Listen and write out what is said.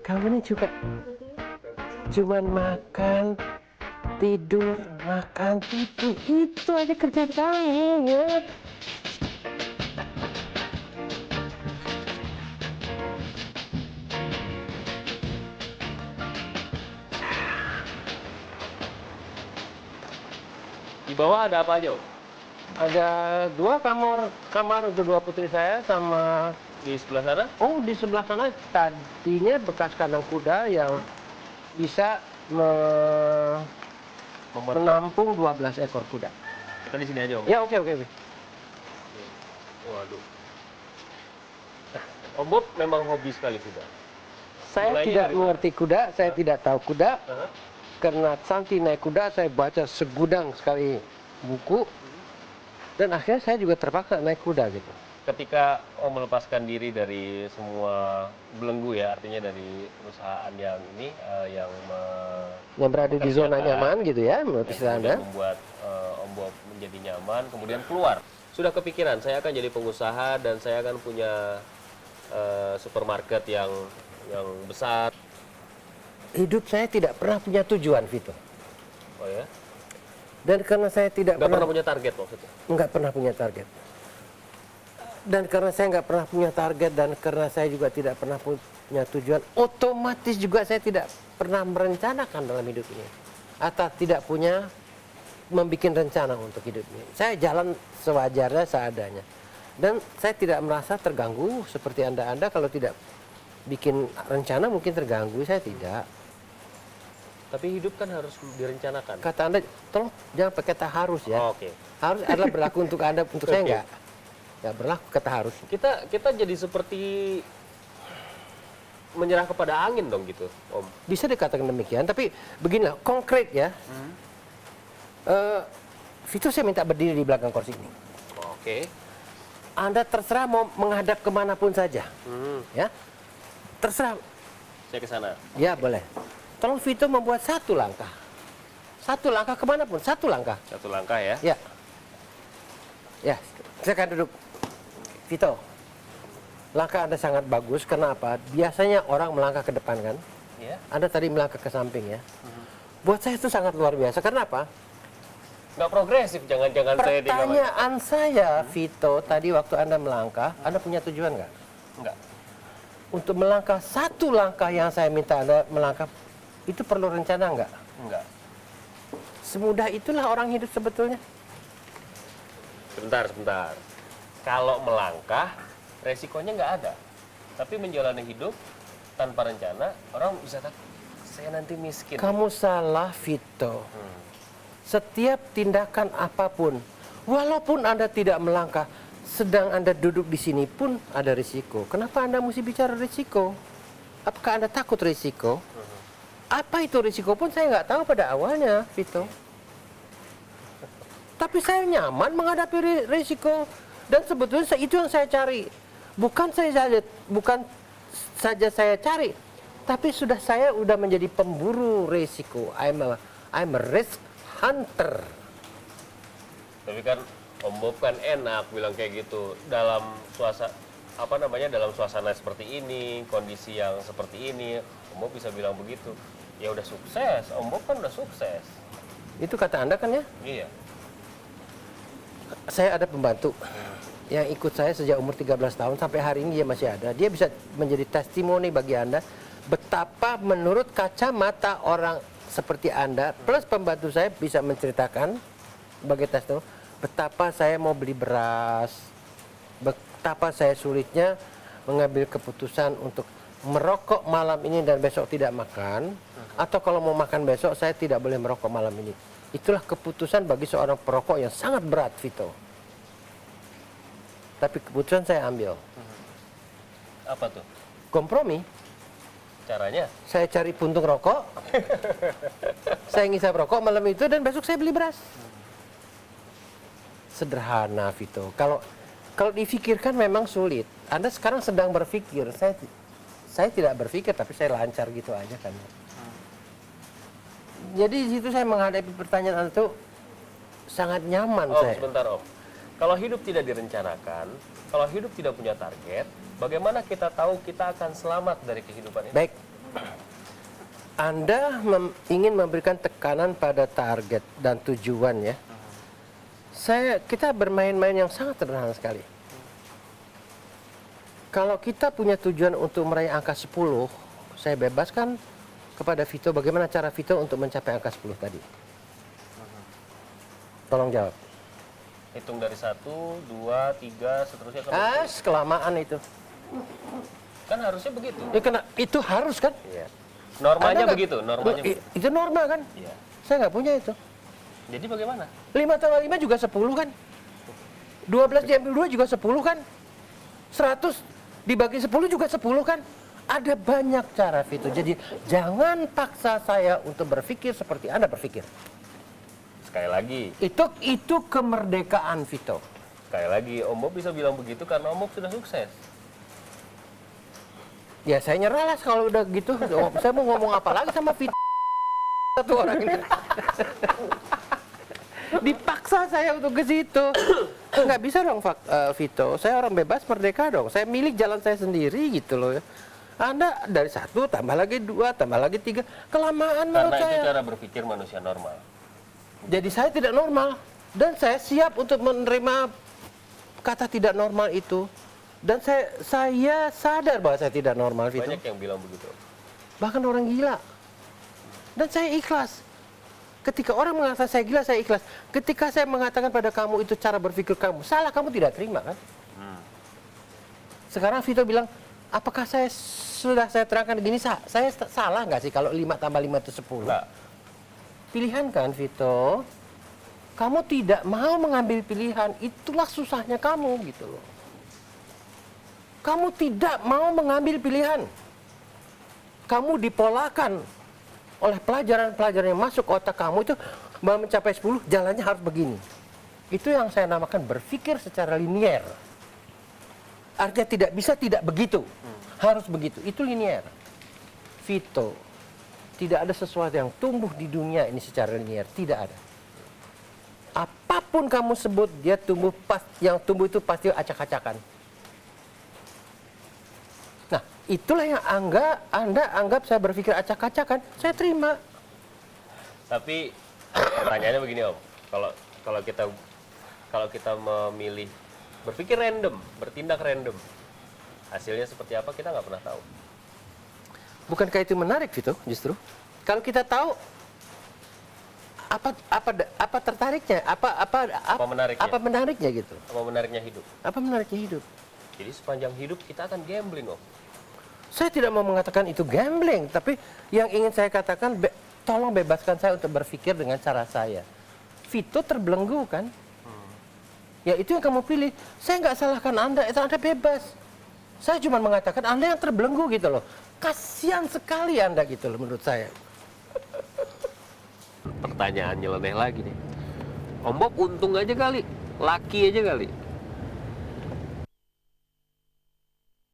Kamu ini juga cuman makan, tidur, makan, tidur. Itu aja kerjaan kamu ya. Di bawah ada apa aja, Om? Ada 2 kamar untuk 2 putri saya sama Di sebelah sana? di sebelah sana tadinya bekas kandang kuda yang bisa menampung 12 ekor kuda. Kita di sini aja, Om. Ya, oke. Waduh. Om Bob memang hobi sekali kuda. Saya Mulainya tidak dari- mengerti kuda, saya tidak tahu kuda. Hah? Karena saking naik kuda, saya baca segudang sekali buku. Dan akhirnya saya juga terpaksa naik kuda gitu. Ketika Om melepaskan diri dari semua belenggu ya, artinya dari perusahaan yang ini, Yang berada di zona nyaman gitu ya, menurut yang istilah kemudian Anda. membuat Om Bob menjadi nyaman, kemudian keluar. Sudah kepikiran, saya akan jadi pengusaha dan saya akan punya supermarket yang besar. Hidup saya tidak pernah punya tujuan, Vito. Oh ya? Dan karena saya tidak Nggak pernah punya target maksudnya? nggak pernah punya target. Dan karena saya nggak pernah punya target dan karena saya juga tidak pernah punya tujuan, otomatis juga saya tidak pernah merencanakan dalam hidup ini. Atau tidak punya membuat rencana untuk hidup ini. Saya jalan sewajarnya, seadanya. Dan saya tidak merasa terganggu seperti Anda kalau tidak bikin rencana mungkin terganggu, saya tidak. Tapi hidup kan harus direncanakan. Kata Anda, tolong jangan pakai kata harus ya. Oh, oke. Harus adalah berlaku untuk Anda, untuk saya Oke. enggak. Enggak berlaku kata harus. Kita jadi seperti menyerah kepada angin dong gitu, Om. Bisa dikatakan demikian, tapi beginilah, konkret ya. Vito, saya minta berdiri di belakang kursi ini. Oke. Anda terserah mau menghadap kemanapun saja. Ya, terserah. Saya ke sana. Ya, boleh. Tolong Vito membuat 1 langkah. 1 langkah kemanapun, 1 langkah. Satu langkah ya. Ya. Ya, silakan duduk. Vito, langkah Anda sangat bagus. Kenapa? Biasanya orang melangkah ke depan kan? Ya. Anda tadi melangkah ke samping ya. Buat saya itu sangat luar biasa. Kenapa? Nggak progresif, jangan-jangan saya di Pertanyaan saya, Vito, tadi waktu Anda melangkah, Anda punya tujuan nggak? Enggak. Untuk melangkah 1 langkah yang saya minta Anda melangkah, itu perlu rencana nggak? Enggak. Semudah itulah orang hidup sebetulnya. Sebentar. Kalau melangkah, resikonya nggak ada. Tapi menjalani hidup tanpa rencana, orang bisa takut. Saya nanti miskin. Kamu salah, Vito. Setiap tindakan apapun, walaupun Anda tidak melangkah, sedang Anda duduk di sini pun ada risiko. Kenapa Anda mesti bicara risiko? Apakah Anda takut risiko? Apa itu risiko pun saya nggak tahu pada awalnya, Vito. Tapi saya nyaman menghadapi risiko. Dan sebetulnya itu yang saya cari. Bukan saja saya cari, tapi saya sudah menjadi pemburu risiko. I'm a risk hunter. Tapi kan Om Bob kan enak bilang kayak gitu. Dalam dalam suasana seperti ini, kondisi yang seperti ini, Om Bob bisa bilang begitu. Ya udah sukses, Om Bob kan udah sukses. Itu kata Anda kan ya? Iya. Saya ada pembantu yang ikut saya sejak umur 13 tahun sampai hari ini dia masih ada. Dia bisa menjadi testimoni bagi Anda betapa menurut kacamata orang seperti Anda plus pembantu saya bisa menceritakan sebagai testimoni betapa saya mau beli beras, betapa saya sulitnya mengambil keputusan untuk merokok malam ini dan besok tidak makan, atau kalau mau makan besok saya tidak boleh merokok malam ini. Itulah keputusan bagi seorang perokok yang sangat berat, Vito. Tapi keputusan saya ambil. Apa tuh Kompromi. caranya? Saya cari puntung rokok, saya ngisap rokok malam itu dan besok saya beli beras. Sederhana, Vito. Kalau difikirkan memang sulit. Anda sekarang sedang berpikir, saya tidak berpikir tapi saya lancar gitu aja kan. Jadi di situ saya menghadapi pertanyaan itu sangat nyaman saya. Sebentar Om. Kalau hidup tidak direncanakan, kalau hidup tidak punya target, bagaimana kita tahu kita akan selamat dari kehidupan ini? Baik, Anda ingin memberikan tekanan pada target dan tujuan ya. Kita bermain-main yang sangat sederhana sekali. Kalau kita punya tujuan untuk meraih angka 10, saya bebaskan kepada Vito bagaimana cara Vito untuk mencapai angka 10 tadi. Tolong jawab. Hitung dari 1, 2, 3, seterusnya sampai 10. Kelamaan itu. Kan harusnya begitu. Ya, itu harus kan? Iya. Normanya Anda begitu, normanya begitu. Itu norma kan? Iya. Saya nggak punya itu. Jadi bagaimana? 5 tambah 5 juga 10 kan? 12 diambil 2 juga 10 kan? 100 dibagi 10 juga 10 kan? Ada banyak cara, Vito. Jadi jangan paksa saya untuk berpikir seperti Anda berpikir. Sekali lagi. Itu kemerdekaan, Vito. Sekali lagi, Om Bob bisa bilang begitu karena Om Bob sudah sukses. Ya saya nyerah lah kalau udah gitu. Saya mau ngomong apa lagi sama Vito satu orang ini. Dipaksa saya untuk ke situ. Nggak bisa dong, Vito. Saya orang bebas merdeka dong. Saya milik jalan saya sendiri gitu loh ya. Anda dari 1 tambah lagi 2 tambah lagi 3 kelamaan menurut Karena saya. itu cara berpikir manusia normal. Jadi saya tidak normal dan saya siap untuk menerima kata tidak normal itu. Dan saya sadar bahwa saya tidak normal, Vito. Banyak yang bilang begitu. Bahkan orang gila. Dan saya ikhlas. Ketika orang mengatakan saya gila, saya ikhlas. Ketika saya mengatakan pada kamu itu cara berpikir kamu salah, kamu tidak terima kan? Sekarang Vito bilang, apakah sudah saya terangkan gini, saya salah nggak sih kalau 5 tambah 5 itu 10? Enggak. Pilihan kan, Vito? Kamu tidak mau mengambil pilihan, itulah susahnya kamu gitu loh. Kamu tidak mau mengambil pilihan. Kamu dipolakan oleh pelajaran-pelajaran yang masuk otak kamu itu mau mencapai 10, jalannya harus begini. Itu yang saya namakan berpikir secara linier. Artinya tidak bisa tidak begitu. Harus begitu. Itu linier. Vito, tidak ada sesuatu yang tumbuh di dunia ini secara linier. Tidak ada. Apapun kamu sebut, dia tumbuh yang tumbuh itu pasti acak-acakan. Nah, itulah yang Anda anggap saya berpikir acak-acakan, saya terima. Tapi pertanyaannya begini, Om. Kalau kita memilih berpikir random, bertindak random, hasilnya seperti apa kita nggak pernah tahu. Bukankah itu menarik, Vito? Justru kalau kita tahu apa tertariknya, apa menariknya? Apa menariknya gitu? Apa menariknya hidup? Apa menariknya hidup? Jadi sepanjang hidup kita akan gambling, Om. Saya tidak mau mengatakan itu gambling, tapi yang ingin saya katakan, tolong bebaskan saya untuk berpikir dengan cara saya. Vito terbelenggu kan? Ya itu yang kamu pilih. Saya nggak salahkan Anda, itu Anda bebas. Saya cuma mengatakan Anda yang terbelenggu gitu loh. Kasian sekali Anda gitu loh menurut saya. Pertanyaan nyeleneh lagi nih. Om Bob untung aja kali, laki aja kali.